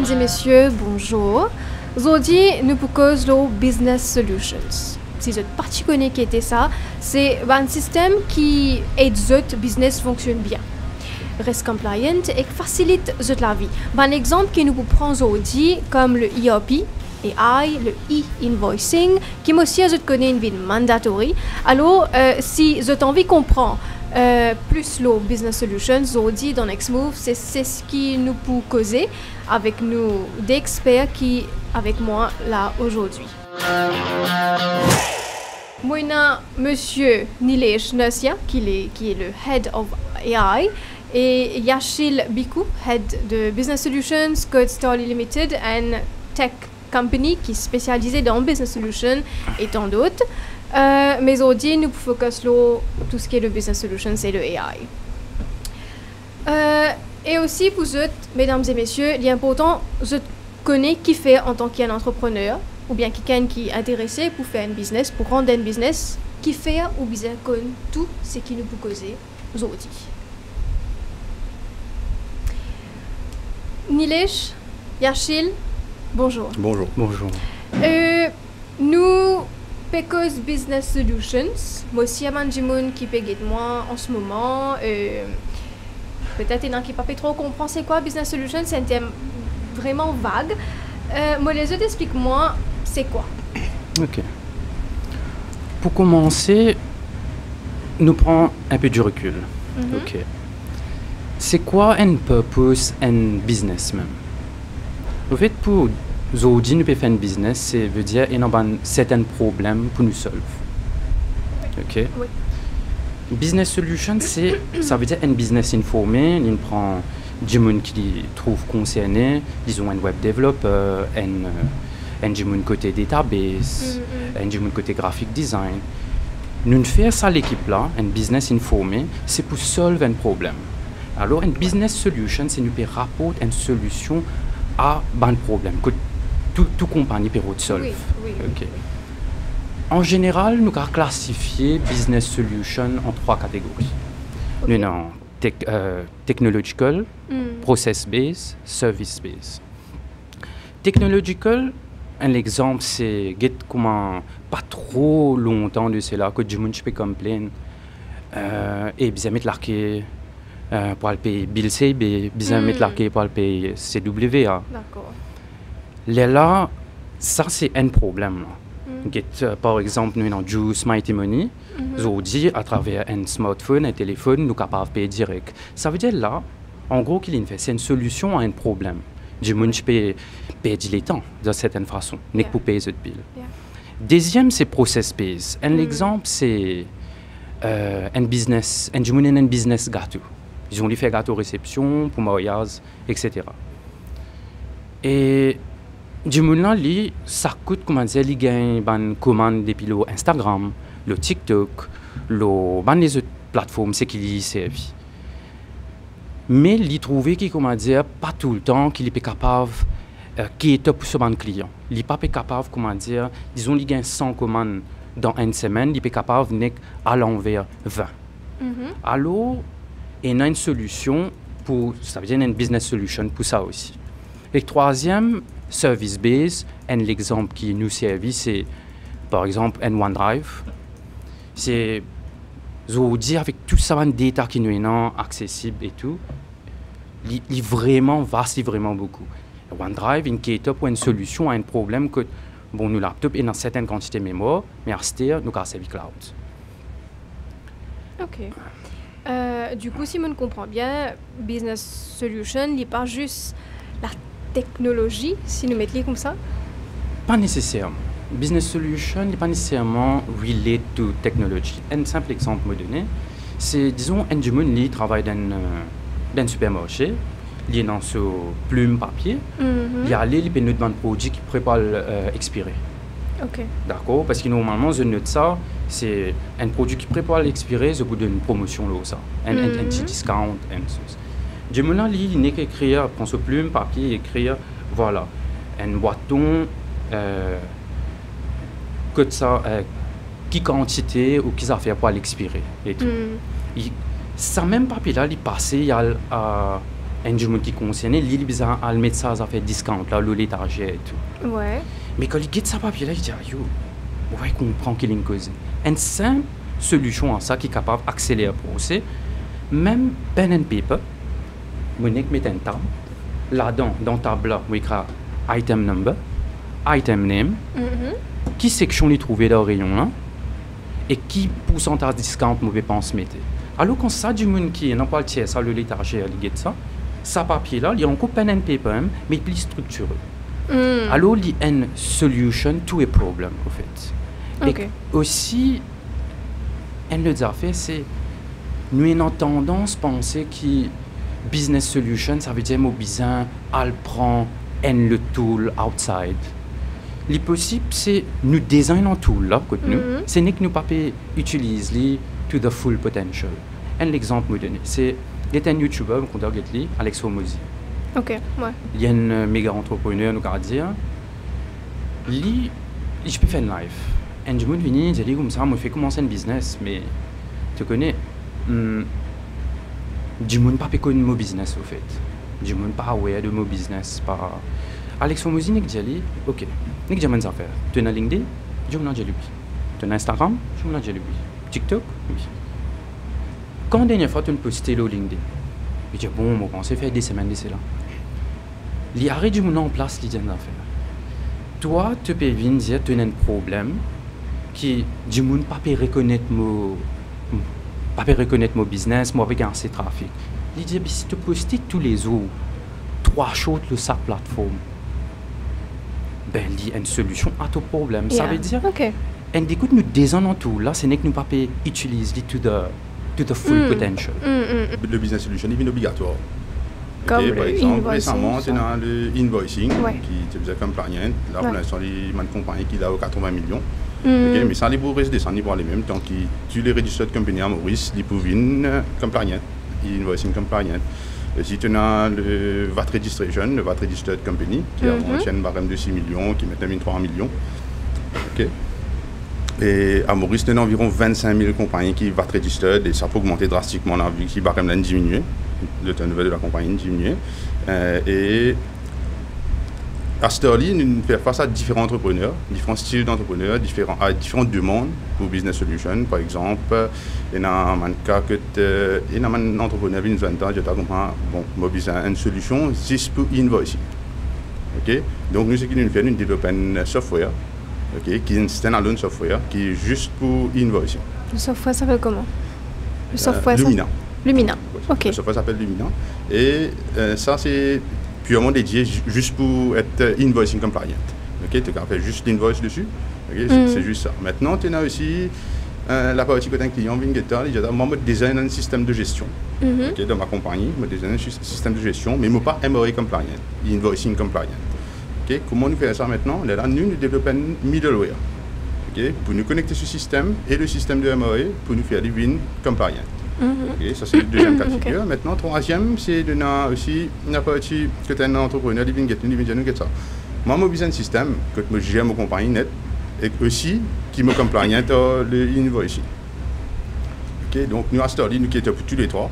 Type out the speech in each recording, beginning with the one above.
Mesdames et messieurs, bonjour. Aujourd'hui, nous proposons Business Solutions. Si vous êtes particulier qui était ça, c'est un système qui aide votre business fonctionne bien. Reste compliant et facilite votre la vie. Un exemple que nous prenons aujourd'hui, comme le ERP, AI, le e-invoicing, qui aussi vous connaissez une vie mandatory. Alors, si vous avez envie de comprendre plus le business solutions, aujourd'hui dans Nextmove, c'est ce qui nous peut causer avec nous d'experts qui avec moi là aujourd'hui. Moi, Monsieur Nilesh Nursia, qui est le Head of AI, et Yashil Biku, Head de Business Solutions, Code Story Limited, and Tech Company, qui est spécialisée dans Business Solutions et tant d'autres. Mais aujourd'hui, nous focusons sur tout ce qui est le Business Solutions et le AI. Et aussi, pour vous, mesdames et messieurs, il est important, je connais qui fait en tant qu'entrepreneur, ou bien quelqu'un qui est intéressé pour faire un business, pour rendre un business, qui fait ou bien connaît tout ce qui nous peut causer aujourd'hui. Nilesh, Yashil, bonjour. Bonjour. Bonjour. Nous Pecos Business Solutions, moi aussi, il y a des gens qui payent de moi en ce moment. Peut-être qu'il y en a qui ne peuvent pas trop comprendre c'est quoi Business Solutions, c'est un thème vraiment vague. Moi, les autres, explique-moi, c'est quoi? Ok. Pour commencer, nous prenons un peu du recul. Ok. C'est quoi un purpose, un business même? En fait, pour aujourd'hui, nous pouvons faire un business, ça veut dire qu'il y a un certain problème pour nous solver. Ok? Oui. Business solution, ça veut dire un business informé, il prend des gens qui trouvent concernés, disons un web développeur, un gens côté database, un gens côté graphic design. Nous faisons ça l'équipe là, un business informé, c'est pour solver un problème. Alors, un business solution, c'est nous peut rapporter une solution à un problème que toute compagnie peut solver. Oui. Okay. En général, nous avons classifié business solution en 3 catégories. Okay. Nous avons technological, process-based, service-based. Technological, un exemple, c'est comment pas trop longtemps de cela que du monde peut complaindre et bien mettre l'arqué pour le payer bill CB, bien mettre l'arqué pour le payer CWA. D'accord. Là, ça c'est un problème. Par exemple, nous avons Juice Mighty Money. Aujourd'hui, à travers un smartphone, un téléphone, nous sommes capables de payer direct. Ça veut dire là, en gros, qu'il fait, c'est une solution à un problème. Du monde peut payer du temps de certaine façon, n'est pour payer ce bill. Deuxième, c'est process-based. Un exemple, c'est un business, un business gâteau. Ils ont fait gâteau réception pour mariage, etc. Et du moment là, ça coûte, comment dire, il gagne une commande depuis le Instagram, le TikTok, les autres plateformes, c'est qu'il y servent. Mais il trouve qu'il, comment dire, pas tout le temps qu'il est capable, qui est top pour ce client. Il n'est pas capable, comment dire, disons, il gagne 100 commandes dans une semaine, il est capable de à l'envers 20. Alors, il y a une solution pour, ça veut dire une business solution pour ça aussi. Et troisième, service-based, l'exemple qui nous servi, c'est par exemple un OneDrive. C'est dire avec tout ça, de data qui nous est accessible et tout, il est vraiment vaste, il est vraiment beaucoup. OneDrive, qui est pour une solution à un problème que, bon, nous laptop est dans certaines quantités de mémoire, mais à ce nous avons servi cloud. Ok. Du coup, si on comprend bien, Business Solution n'est pas juste la technologie, si nous mettons comme ça? Pas nécessairement. Business Solution n'est pas nécessairement related to technology. Un simple exemple me donné, c'est, disons, un humain qui travaille dans un supermarché, il est dans ce plume papier, il a allé, il peut noter un produit qui prépare l'expirer. Ok. D'accord, parce que normalement, je note ça, c'est un produit qui prépare l'expirer, je vous donne une promotion là, ça, un petit discount, du moment là, il n'est qu'écrire, prend ce plume, papier, écrire, voilà, un bâton, que ça, qui quantité ou qui affaire pour l'expirer et tout. Ça même papier là, il passait à un du monde qui concerné, il bizarre à le mettre ça à faire discount là, le léthargie et tout. Ouais. Mais quand il guette ça papier là, il dit yo, ouais comprend qu'il est une cause. Une simple solution à ça qui est capable d'accélérer le procès, même pen and paper, vous mettez une table, là-dedans, dans la table là, vous écrivez item number, item name, qui section les trouver dans le rayon là, et qui pourcentage discount vous pouvez penser mettre. Alors quand ça du monde qui n'a pas le tiers, ça le léthargie, il guette ça papier là, il y a encore pen and paper, mais plus structuré. Alors il y a une solution to a problem en fait. Okay. Et aussi, une autre affaire, c'est nous avons tendance à penser que business solution, ça veut dire que besoin de prendre le tool outside. Le possible, c'est nous designer un tool là, c'est que nous ne pas utiliser to the full potential. Un exemple que je donne, c'est il y a un YouTuber qu'on a regardé, Alex Hormozy. Ok, ouais. Il y a un méga entrepreneur, nous allons dire, lui, je peux faire une live. Et du monde vient, il dit comme ça, moi, je fais commencer un business, mais tu connais, du monde pas connaît mon business, au fait. Du monde pas aware de mon business. Pas... Alex Hormozy, il dit, ok, il dit, mes affaires. Tu as LinkedIn, je me l'ai dit, tu as Instagram, je me l'ai dit, TikTok, oui. Quand la dernière fois tu as posté sur LinkedIn, je dis bon, on commence à faire des semaines d'ici là. Il y a du monde en place qui vient d'affaire. Toi, tu peux venir dire que tu as un problème qui du monde pas peut reconnaître mon business, moi avec un assez trafic. Il dit si tu postes tous les jours 3 choses sur sa plateforme, ben il y a une solution à ton problème. Yeah. Ça veut dire, Okay. et écoute, nous désolons tout là, ce n'est que nous pas utiliser to the full potential. Le business solution est obligatoire. Comme par le exemple, invoicing, récemment, ça. tu as le invoicing Ouais. qui faisait comme compliant. Là, Ouais. pour l'instant, il y a une compagnie qui a 80 millions. Okay, mais ça, les bourses descendent pour les mêmes. Tant que tu les registered company à Maurice, ils peuvent venir compliant, invoicing compliant. Et si tu as le VAT registration, le VAT registered company, qui a un ancien barème de 6 millions, qui maintenant 3 millions. Okay. Et à Maurice, il y a environ 25 000 compagnies qui VAT registered et ça peut augmenter drastiquement là, vu que le barème là diminué, le turnover de la compagnie diminué. Et à Sterling, nous faisons face à différents entrepreneurs, différents styles d'entrepreneurs, différentes demandes pour business solution. Par exemple, il y a un cas que il y a un entrepreneur qui nous entend, je comprends, bon, moi j'ai une solution juste pour invoicing. Okay? Donc nous, ce que nous faisons, nous développons un software, okay, qui est un standalone software, qui est juste pour invoicing. Le software s'appelle comment? Le software Lumina. Lumina. Ouais, Ok. le software s'appelle Lumina. Et ça, c'est purement dédié juste pour être invoicing compliant. Okay? Tu as fait juste l'invoice dessus. Okay? C'est juste ça. Maintenant, tu as aussi la partie côté client, moi, je design un système de gestion. Okay? Dans ma compagnie, je design un système de gestion, mais je ne pas MOA compliant, invoicing compliant. Okay? Comment nous faisons ça maintenant? Là, nous développons un middleware. Okay? Pour nous connecter ce système et le système de MOA pour nous faire des win compliant. Okay, ça c'est le deuxième cas de figure. Okay. Maintenant, troisième, c'est de aussi une partie que tu as un entrepreneur qui vient get ça. Moi, je besoin un système que je gère ma compagnie net et aussi qui me compliant le invoicing. Okay, donc, nous à Starly, nous qui étions tous les trois.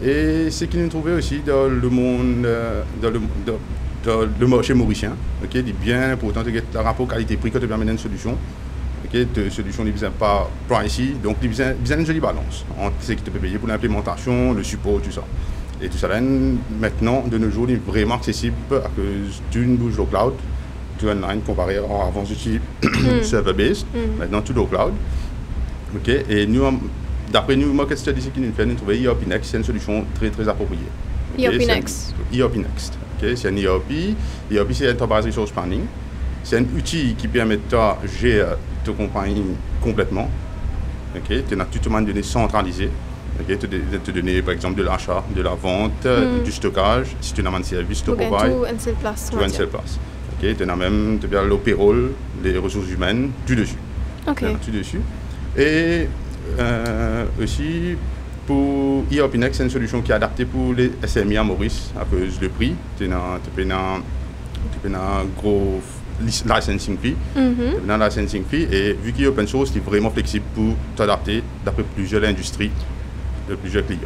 Et ce que nous trouvons aussi dans le monde, dans le marché mauricien, okay, il est bien important de avoir le rapport qualité-prix quand tu permets une solution. Okay, de solution n'est pas pricey, donc il y a une jolie balance entre ce que tu peux payer pour l'implémentation, le support, tout ça. Et tout ça là, maintenant, de nos jours, il est vraiment accessible à cause d'une bouge au cloud, tout online comparé à avant j'utilise server-based, maintenant tout au cloud. Okay, et nous, d'après nous, Market Studies qui nous fait, nous trouvons ERP Next, c'est une solution très très appropriée. Okay, ERP Next. ERP Next. Okay, c'est un ERP. ERP, c'est Enterprise Resource Planning. C'est un outil qui permet de gérer ta compagnie complètement. Okay? Tu as tout le monde de données centralisées. Okay? Tu te donner par exemple de l'achat, de la vente, du stockage. Si tu as un service, tu Tout provides. une seule place. Tout une seule place. Okay? Tu as même le payroll, les ressources humaines, tout dessus. Okay. Tout dessus. Et aussi, pour ERP Next, c'est une solution qui est adaptée pour les SMI à Maurice à cause du prix. Tu as un gros licensing fee, et vu qu'il est open source, il est vraiment flexible pour t'adapter d'après plusieurs industries, de plusieurs clients.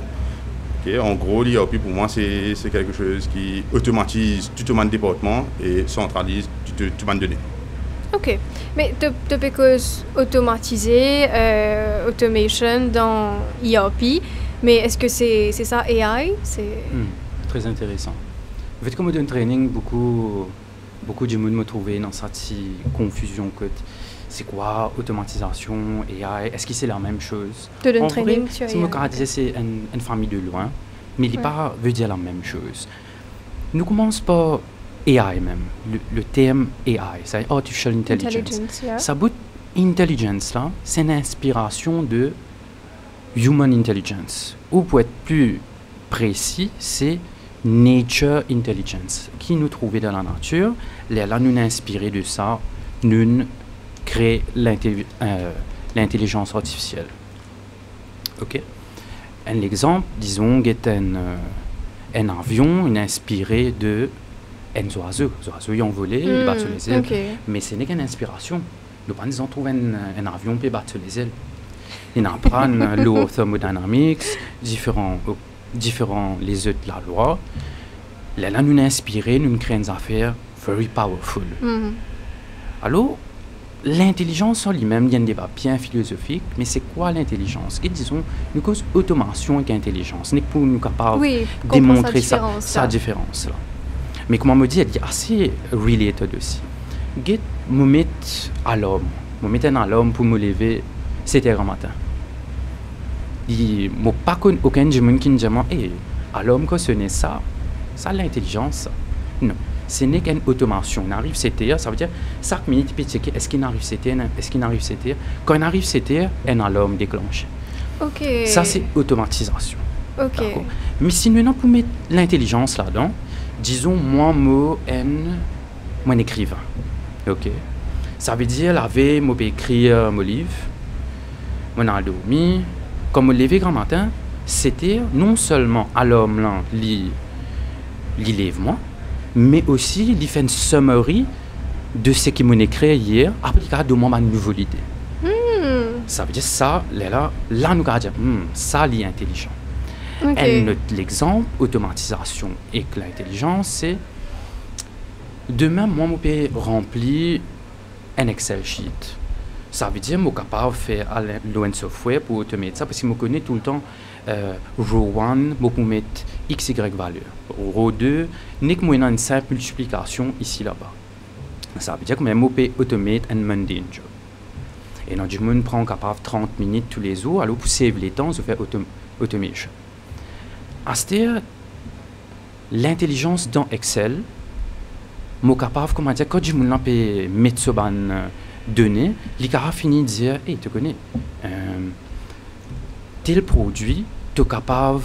Okay? En gros, l'IRP pour moi, c'est quelque chose qui automatise tout le département et centralise tout le données. OK. Mais tu peux cause automatiser, automation dans ERP, mais est-ce que c'est ça AI? Très intéressant. En fait, comme on donne training, beaucoup de monde me trouvait dans cette confusion que c'est quoi automatisation, AI, est-ce que c'est la même chose? Tu donnes training sur AI. Si je disais c'est une famille de loin, mais il pas veut dire la même chose. Nous commençons par AI même, le terme AI, c'est Artificial Intelligence. Ça bout intelligence là, c'est une inspiration de Human Intelligence. Ou pour être plus précis, c'est Nature Intelligence, qui nous trouvait dans la nature. Là, nous inspiré de ça, nous créer l'intelligence artificielle. Ok. Un exemple, disons, est un avion inspiré de un oiseau. Les oiseaux ils ont volé, ils battent sur les ailes. Mais ce n'est qu'une inspiration. Nous pas disons trouver un avion qui bat sur les ailes. Ils apprennent l'eau thermodynamics, différents les autres de la loi. Là, nous inspiré, nous créons des affaires very powerful. Alors, l'intelligence en lui-même, il y a un débat bien philosophique, mais c'est quoi l'intelligence? Et disons, nous cause automation avec intelligence. N'est pour nous capables de démontrer sa différence là. Mais comme on me dit, elle est assez related aussi. Je me mets à l'homme, pour me lever 7 heures au matin. Il n'y a pas aucun de gens qui me dit à l'homme que ce n'est ça l'intelligence. Non. Ce n'est qu'une automation. On arrive 7 heures, ça veut dire chaque minute, il peut checker est-ce qu'il arrive 7 heures, est-ce qu'il arrive 7 heures. Quand il arrive 7 heures, un alarme déclenché. Ça, c'est automatisation. Mais si nous pour mettre l'intelligence là-dedans, disons, moi, un écrivain. Ça veut dire, la veille, je peux écrire mon livre, je suis dormi. Quand je me lève grand matin, c'était non seulement à l'homme là, il lève moi, mais aussi il fait une summary de ce qu'il m'a écrit hier, après il a donné ma nouvelle idée. Ça veut dire ça, là nous allons dire, ça c'est intelligent. Un autre exemple, automatisation et l'intelligence, c'est demain, moi, je peux remplir un Excel sheet. Ça veut dire que je suis capable de faire un software pour automater ça, parce que je connais tout le temps row 1, je peux mettre x, y valeur. Row 2, je peux mettre une simple multiplication ici, là-bas. Ça veut dire que je peux automater un mundane job. Et donc, je prends capable 30 minutes tous les jours, alors pour sauver les temps, je fais automation. C'est-à-dire, l'intelligence dans Excel, je suis capable, comment dire, quand je peux mettre sur une donnée, je suis capable de dire, hey, tu connais, tel produit, tu es capable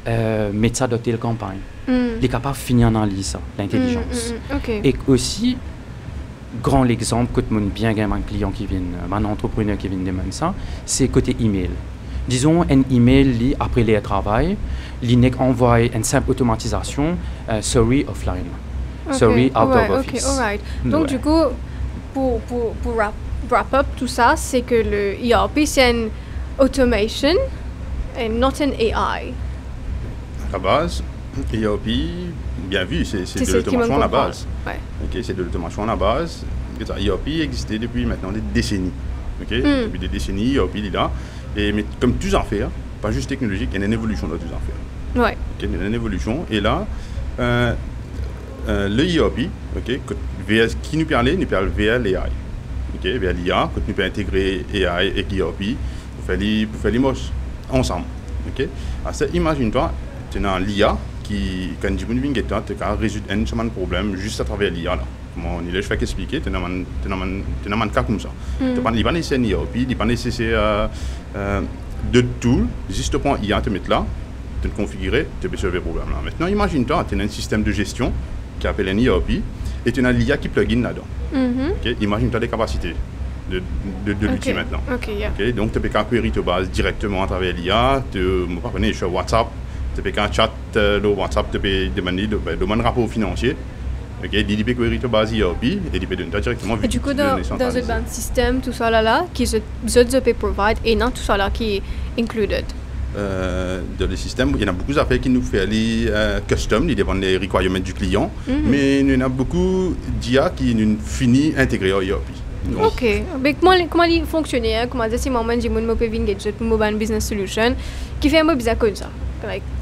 de mettre ça dans telle campagne. Je suis capable de finir en analyse, l'intelligence. Et aussi, grand exemple, que je bien un client qui vient, un entrepreneur qui vient demander ça, c'est côté email. Disons, un email, après le travail, il envoie une simple automatisation, sorry offline, sorry out of office. Donc, du coup, pour wrap up tout ça, c'est que le ERP, c'est une automation et not an AI. À la base, ERP, bien vu, c'est de l'automation à la base. C'est de l'automation à la base. ERP existait depuis maintenant des décennies. Depuis des décennies, ERP est là. Mais comme tout en fait, pas juste technologique, il y a une évolution dans tout en fait. Il y a une évolution. Et là, le ERP, qui nous parle vers l'AI. Vers l'IA, quand nous pouvons intégrer AI et l'ERP pour faire les moches ensemble. Alors, imagine-toi, tu as l'IA qui, quand tu as résoudre un problème juste à travers l'IA. Je vais expliquer, tu as un cas comme ça. Il n'est pas nécessaire d'IA, il n'est pas nécessaire de tout, juste pour l'IA te mettre là, te configurer, tu peux résoudre le problème. Maintenant, imagine-toi, tu as un système de gestion qui s'appelle un ERP et tu as l'IA qui plug-in là-dedans. Imagine-toi les capacités de l'outil maintenant. Donc, tu peux query ta base directement à travers l'IA, tu peux sur WhatsApp, tu peux chat le WhatsApp, tu peux demander un rapport financier. Il peut query ta base ERP et il peut donner directement. Et du coup, dans un système, tout ça là, qui se peut provide et non tout ça là qui est included. dans le système. Il y en a beaucoup d'affaires qui nous font aller custom, ils dépendent des requirements du client, mais il y en a beaucoup d'IA qui nous finissent intégrer au ERP. Ok, mais comment il fonctionne? Comment dire si moi j'ai mon Mopevin Gadget pour Mobile Business Solution qui fait un peu bizarre comme ça.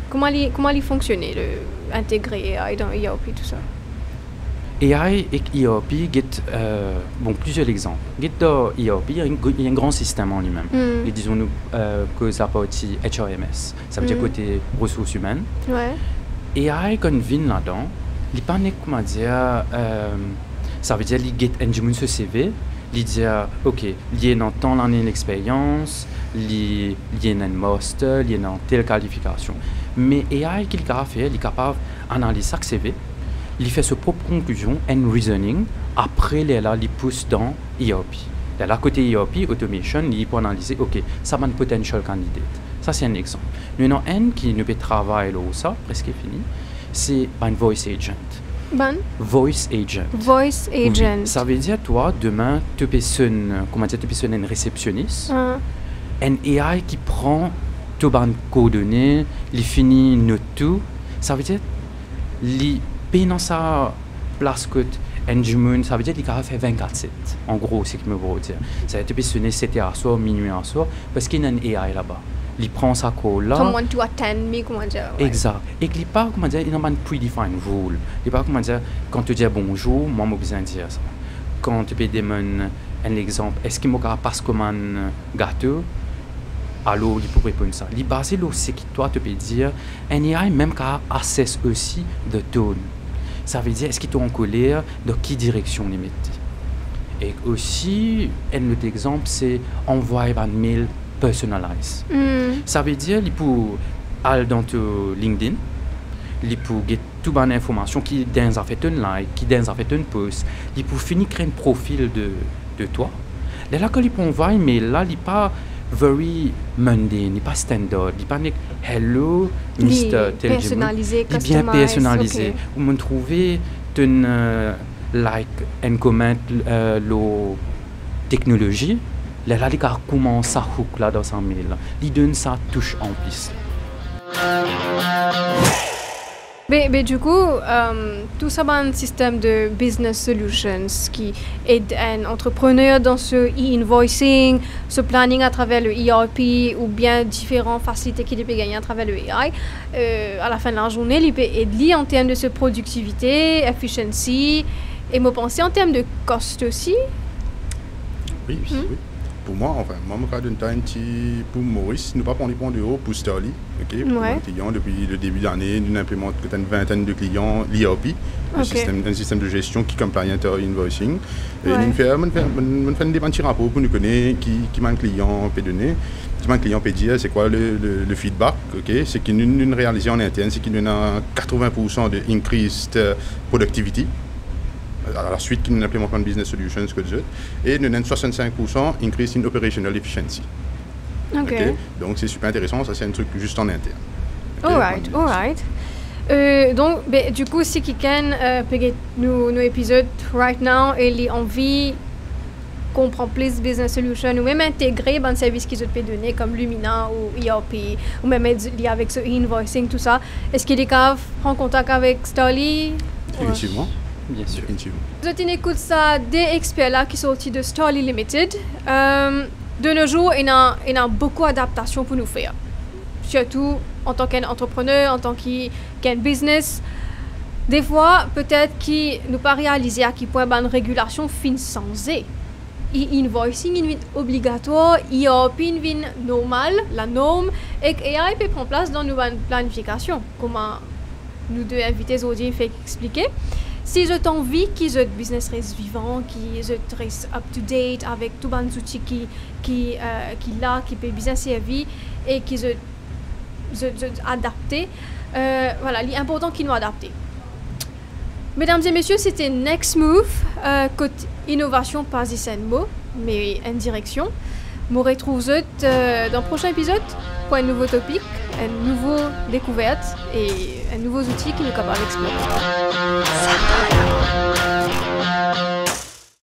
Comment il fonctionne, intégrer AI dans ERP tout ça? AI et ERP, plusieurs exemples. Dans ERP, il y a un grand système en lui-même. Et disons-nous que ça partie HRMS, ça veut dire côté ressources humaines. Ouais. AI, quand il vient là-dedans, il pas comment dire, ça veut dire qu'il get un ce CV, il dit ok, il y a dans tant d'années d'expérience, il y a un master, il y a dans telle qualification. Mais AI qu'il a fait, il est capable d'analyser chaque CV. Il fait sa propre conclusion and reasoning. Après, il pousse dans ERP. Là, côté ERP, automation, il peut analyser, ok, ça va un potential candidate. Ça, c'est un exemple. Nous avons un qui ne peut travailler là, ça, presque fini, c'est un voice agent. Voice agent. Voice agent. Oui. Ça veut dire, toi, demain, tu peux sonner un réceptionniste, un AI qui prend toutes les coordonnées, il finit note tout. Ça veut dire, dans sa place que ça veut dire qu'il a fait 24/7. En gros, c'est ce que je veux dire. Ça veut dire que tu peux 7h à soir, minuit à soir, parce qu'il y a un AI là-bas. Il prend sa call là. Someone to attend me, comment dire. Ouais. Exact. Et il parle, comment dire, il n'a pas de predefined rule. Il parle, comment dire, quand tu dis bonjour, moi, j'ai besoin de dire ça. Quand tu peux demander un exemple, est-ce qu'il m'a passe comme un gâteau? Alors, il peut répondre ça. Il basé aussi que toi, tu peux dire, un AI même qu'à assess aussi de tone. Ça veut dire, est-ce qu'il est en colère, dans quelle direction il met. Et aussi, un autre exemple, c'est envoyer un mail personnalisé. Ça veut dire, il peut aller dans ton LinkedIn, il peut get toute bonne information qui dans fait un like, qui dans fait un post, il peut finir créer un profil de toi. Là, quand il peut envoyer un mail, là, il n'est pas very mundane, il n'est pas standard, il n'est pas hello, Mr. Personnalisé, il est bien personnalisé. Vous me trouvez un like, un comment la technologie, là, il commence à hook là dans sa mail, il donne sa touche en plus. Mais du coup, tout ça, c'est un système de business solutions qui aide un entrepreneur dans ce e-invoicing, ce planning à travers le ERP ou bien différentes facilités qu'il peut gagner à travers le AI. À la fin de la journée, il peut aider en termes de sa productivité, efficiency et me penser en termes de cost aussi. Oui, oui. Pour moi, moi, je donne un petit pour Maurice, nous ne pas prendre les points de haut pour Starly. Okay, pour un client, depuis le début de l'année, nous implémentons une vingtaine de clients l'ERP, un système de gestion qui compliant au invoicing. Et nous faisons des petits rapports pour nous connaître qui m'a un client peut donner, qui m'a un client peut dire c'est quoi le feedback. Okay, c'est qu'il nous réalise en interne, c'est qu'il nous a 80% de increased productivity. À la suite, nous implémentons Business Solutions et nous avons 65% increase in operational efficiency. Okay. Donc c'est super intéressant, ça c'est un truc juste en interne. Alright. Donc du coup, si quelqu'un peut nos épisodes right now et il a envie comprendre plus Business Solutions ou même intégrer un service qu'ils ont donné comme Lumina ou ERP ou même lié avec ce e-invoicing, tout ça, est-ce qu'il est capable de prendre contact avec Starly? Effectivement. Bien sûr. Vous écoutez ça des experts là qui sont sortis de Starly Limited. De nos jours, il y a beaucoup d'adaptations pour nous faire. Surtout en tant qu'entrepreneur, en tant qu'un business. Des fois, peut-être qu'ils ne pas réaliser à quel point une régulation fin sans e-invoicing est obligatoire, ERP est normal, la norme, et AI peut prendre place dans nos planifications. Comment nous deux invités aujourd'hui fait expliquer. Si j'ai envie qu'ils aient business reste vivant, qu'ils restent up to date avec tous les outils qui peut bien servir et qu'ils soient adaptés, voilà, il est important qu'ils nous adaptent. Mesdames et messieurs, c'était Next Move, côté innovation pas un mot, mais une direction. Vous retrouverez dans le prochain épisode pour un nouveau topic, une nouvelle découverte et un nouveau outil qui nous est capable d'explorer.